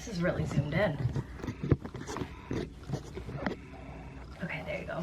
This is really zoomed in. Okay, there you go.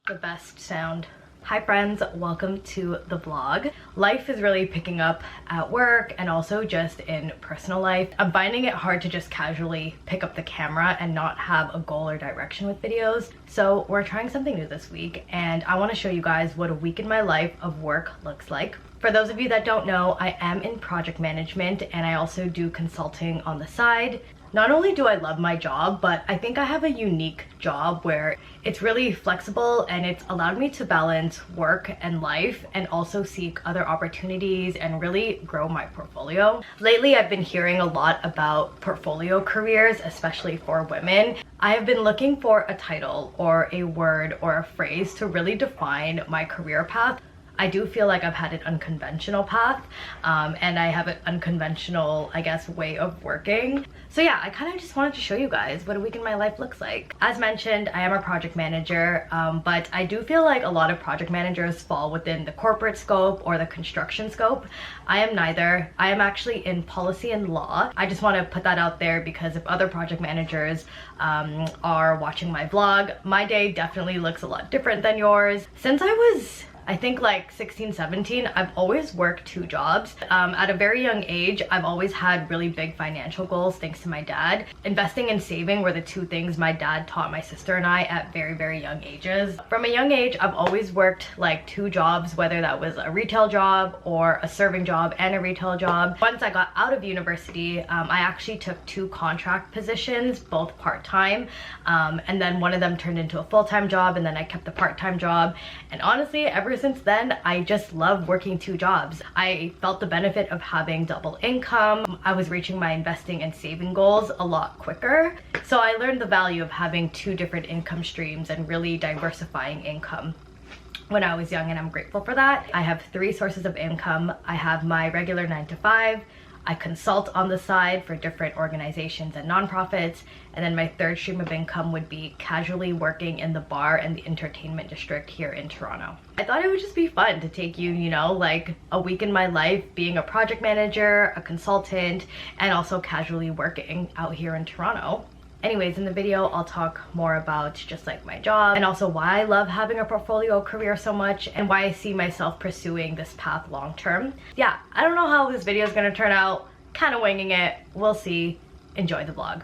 The best sound. Hi friends, welcome to the vlog. Life is really picking up at work and also just in personal life. I'm finding it hard to just casually pick up the camera and not have a goal or direction with videos. So we're trying something new this week and I want to show you guys what a week in my life of work looks like. For those of you that don't know, I am in project management and I also do consulting on the side. Not only do I love my job, but I think I have a unique job where it's really flexible and it's allowed me to balance work and life and also seek other opportunities and really grow my portfolio. Lately, I've been hearing a lot about portfolio careers, especially for women. I have been looking for a title or a word or a phrase to really define my career path. I do feel like I've had an unconventional path and I have an unconventional, I guess, way of working. So yeah, I kind of just wanted to show you guys what a week in my life looks like. As mentioned, I am a project manager, but I do feel like a lot of project managers fall within the corporate scope or the construction scope. I am neither. I am actually in policy and law. I just want to put that out there because if other project managers are watching my vlog, my day definitely looks a lot different than yours. Since I think like 16, 17, I've always worked 2 jobs. At a very young age, I've always had really big financial goals thanks to my dad. Investing and saving were the 2 things my dad taught my sister and I at very, very young ages. From a young age, I've always worked like 2 jobs, whether that was a retail job or a serving job and a retail job. Once I got out of university, I actually took 2 contract positions, both part-time, and then one of them turned into a full-time job, and then I kept the part-time job. And honestly, ever since then, I just love working 2 jobs. I felt the benefit of having double income. I was reaching my investing and saving goals a lot quicker. So I learned the value of having 2 different income streams and really diversifying income when I was young, and I'm grateful for that. I have 3 sources of income. I have my regular 9 to 5. I consult on the side for different organizations and nonprofits. And then my 3rd stream of income would be casually working in the bar and the entertainment district here in Toronto. I thought it would just be fun to take you, you know, like a week in my life being a project manager, a consultant, and also casually working out here in Toronto. Anyways, in the video, I'll talk more about just like my job and also why I love having a portfolio career so much and why I see myself pursuing this path long term. Yeah, I don't know how this video is gonna turn out, kind of winging it. We'll see. Enjoy the vlog.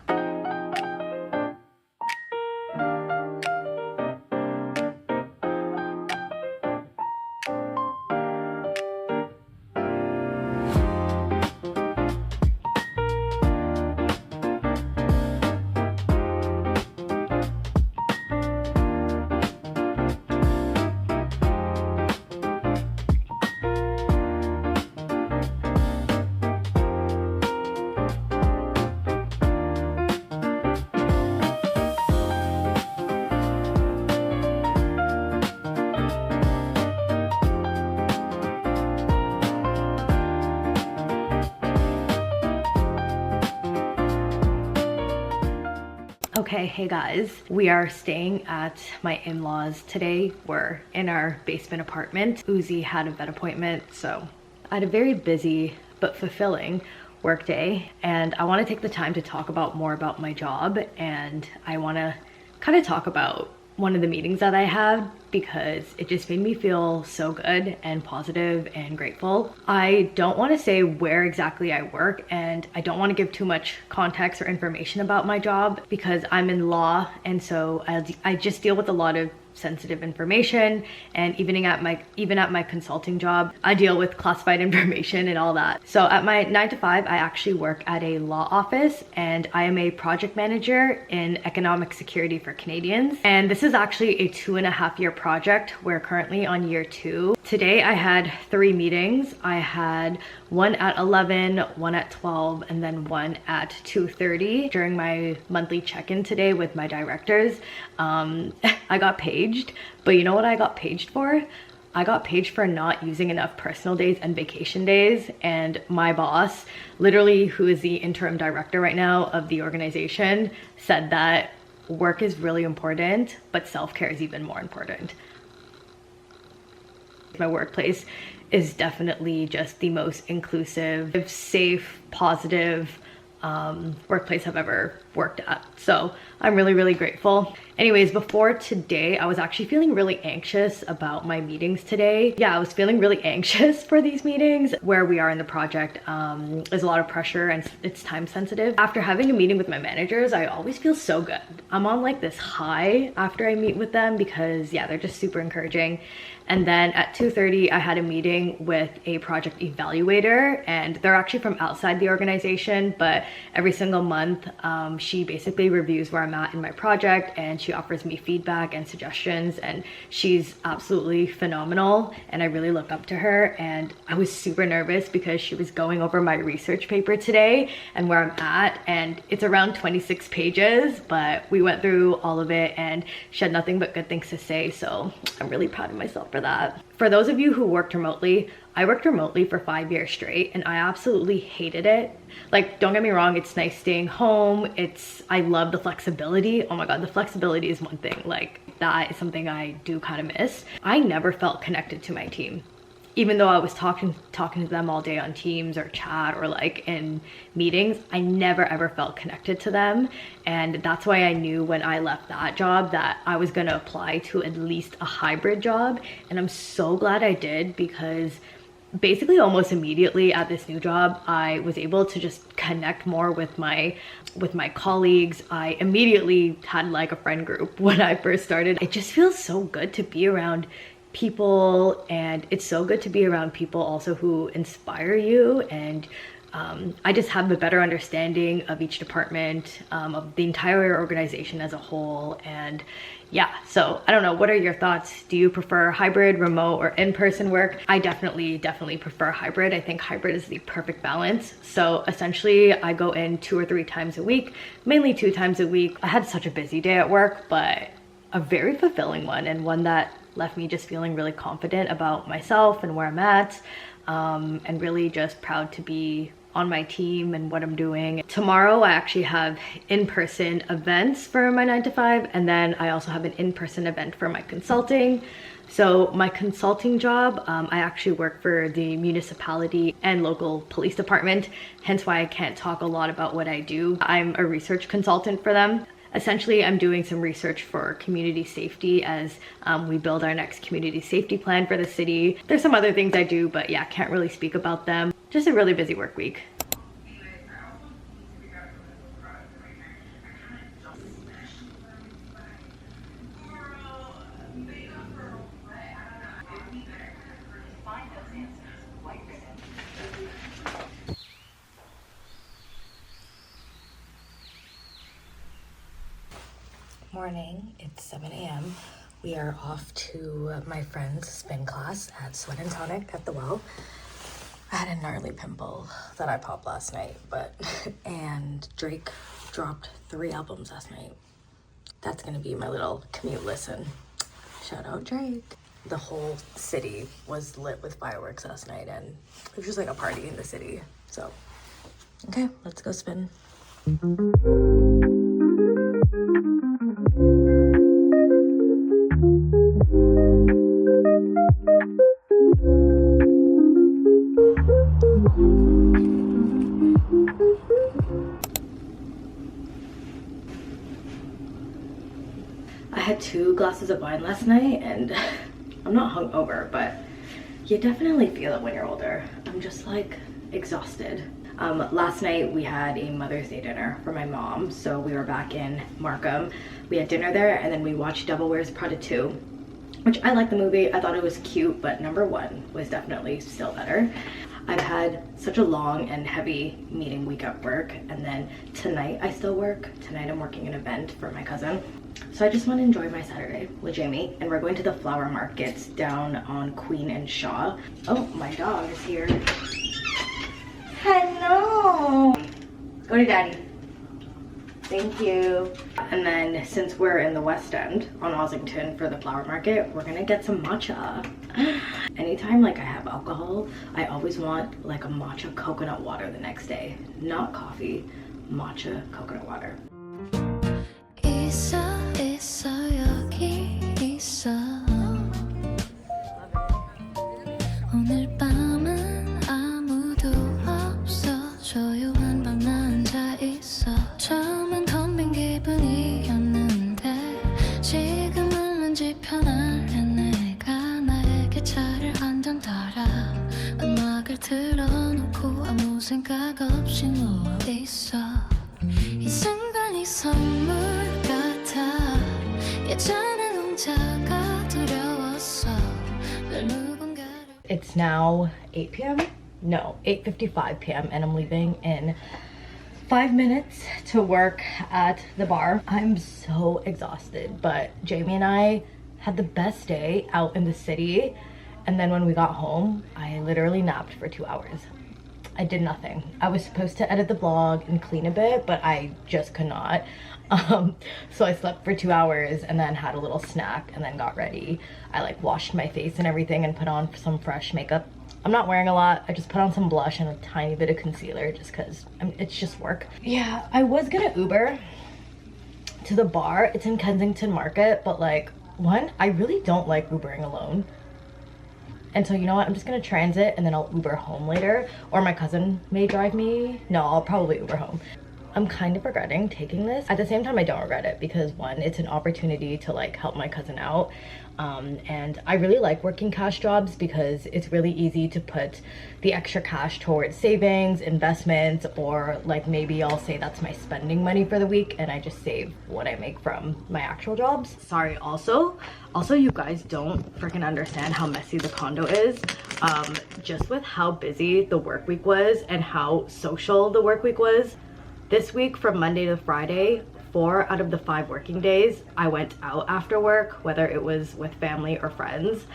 Okay, hey guys, we are staying at my in-laws today. We're in our basement apartment. Uzi had a vet appointment, so I had a very busy but fulfilling work day, and I want to take the time to talk about more about my job, and I want to kind of talk about one of the meetings that I had because it just made me feel so good and positive and grateful. I don't want to say where exactly I work, and I don't want to give too much context or information about my job because I'm in law, and so I just deal with a lot of sensitive information, and even at my consulting job, I deal with classified information and all that. So at my 9 to 5, I actually work at a law office, and I am a project manager in economic security for Canadians. And this is actually a 2.5-year project. We're currently on year 2. Today I had 3 meetings. I had one at 11, one at 12, and then one at 2:30 during my monthly check-in today with my directors. I got paged, but you know what I got paged for? I got paged for not using enough personal days and vacation days, and my boss, literally who is the interim director right now of the organization, said that work is really important, but self-care is even more important. My workplace is definitely just the most inclusive, safe, positive workplace I've ever worked at. So I'm really, really grateful. Anyways, before today, I was actually feeling really anxious about my meetings today. Yeah, I was feeling really anxious for these meetings. Where we are in the project, there's a lot of pressure and it's time sensitive. After having a meeting with my managers, I always feel so good. I'm on like this high after I meet with them because yeah, they're just super encouraging. And then at 2:30, I had a meeting with a project evaluator, and they're actually from outside the organization, but every single month, she basically reviews where I'm at in my project, and she offers me feedback and suggestions, and she's absolutely phenomenal, and I really look up to her. And I was super nervous because she was going over my research paper today and where I'm at, and it's around 26 pages, but we went through all of it, and she had nothing but good things to say, so I'm really proud of myself for that. For those of you who worked remotely, I worked remotely for 5 years straight and I absolutely hated it. Like, don't get me wrong, it's nice staying home. I love the flexibility. Oh my God, the flexibility is one thing. Like, that is something I do kind of miss. I never felt connected to my team. Even though I was talking to them all day on Teams or chat or like in meetings, I never ever felt connected to them. And that's why I knew when I left that job that I was gonna apply to at least a hybrid job. And I'm so glad I did, because basically almost immediately at this new job, I was able to just connect more with my colleagues. I immediately had like a friend group when I first started. It just feels so good to be around people, and it's so good to be around people also who inspire you. And I just have a better understanding of each department, of the entire organization as a whole. And yeah, so I don't know, what are your thoughts? Do you prefer hybrid, remote, or in-person work? I definitely prefer hybrid. I think hybrid is the perfect balance. So essentially I go in 2 or 3 times a week, mainly 2 times a week. I had such a busy day at work, but a very fulfilling one, and one that left me just feeling really confident about myself and where I'm at, and really just proud to be on my team and what I'm doing. Tomorrow I actually have in-person events for my 9 to 5, and then I also have an in-person event for my consulting. So my consulting job, I actually work for the municipality and local police department, hence why I can't talk a lot about what I do. I'm a research consultant for them. Essentially, I'm doing some research for community safety as we build our next community safety plan for the city. There's some other things I do, but yeah, can't really speak about them. Just a really busy work week. Morning, it's 7 a.m. We are off to my friend's spin class at Sweat and Tonic at the Well. I had a gnarly pimple that I popped last night, and Drake dropped 3 albums last night. That's gonna be my little commute listen. Shout out Drake. The whole city was lit with fireworks last night, and it was just like a party in the city. So, okay, let's go spin. I had 2 glasses of wine last night, and I'm not hungover, but you definitely feel it when you're older. I'm just like exhausted. Last night we had a Mother's Day dinner for my mom, so we were back in Markham. We had dinner there, and then we watched Devil Wears Prada 2, which I liked the movie. I thought it was cute, but number 1 was definitely still better. I've had such a long and heavy meeting week at work, and then tonight I still work. Tonight I'm working an event for my cousin. So I just want to enjoy my Saturday with Jamie, and we're going to the flower markets down on Queen and Shaw. Oh, my dog is here. Hello. Go to daddy. Thank you. And then since we're in the West End on Ossington for the flower market, we're gonna get some matcha. Anytime like I have alcohol, I always want like a matcha coconut water the next day. Not coffee, matcha coconut water. 여기 있어 오늘 밤 고요한 밤 나 혼자 있어 처음엔 텅빈 기분이었는데 지금은 왠지 편안해 내가 나에게 차를 한 잔 따라 음악을 틀어놓고 아무 생각 없이 누워있어 이 순간이 선물 같아 예전엔 혼자가 두려웠어 늘 누군가를 It's now 8 p.m. No, 8:55 p.m. and I'm leaving in 5 minutes to work at the bar. I'm so exhausted, but Jamie and I had the best day out in the city, and then when we got home, I literally napped for 2 hours. I did nothing. I was supposed to edit the vlog and clean a bit, but I just could not. So I slept for 2 hours and then had a little snack and then got ready. I like washed my face and everything and put on some fresh makeup. I'm not wearing a lot. I just put on some blush and a tiny bit of concealer just because it's just work. Yeah, I was gonna Uber to the bar. It's in Kensington Market, but like, one, I really don't like Ubering alone. And so, you know what, I'm just gonna transit and then I'll Uber home later. Or my cousin may drive me. No, I'll probably Uber home. I'm kind of regretting taking this. At the same time, I don't regret it because one, it's an opportunity to like help my cousin out. And I really like working cash jobs because it's really easy to put the extra cash towards savings, investments, or like maybe I'll say that's my spending money for the week and I just save what I make from my actual jobs. Sorry, also you guys don't freaking understand how messy the condo is. Just with how busy the work week was and how social the work week was. This week from Monday to Friday, 4 out of the 5 working days, I went out after work, whether it was with family or friends.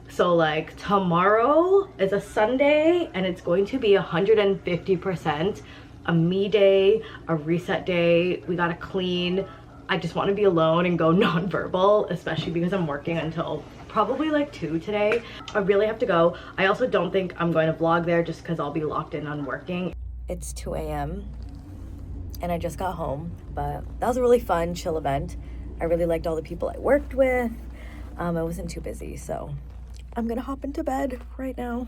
So like tomorrow is a Sunday and it's going to be 150% a me day, a reset day. We gotta clean. I just want to be alone and go non-verbal, especially because I'm working until probably like 2 today. I really have to go. I also don't think I'm going to vlog there just because I'll be locked in on working. It's 2 a.m. and I just got home, but that was a really fun, chill event. I really liked all the people I worked with. I wasn't too busy, so I'm gonna hop into bed right now.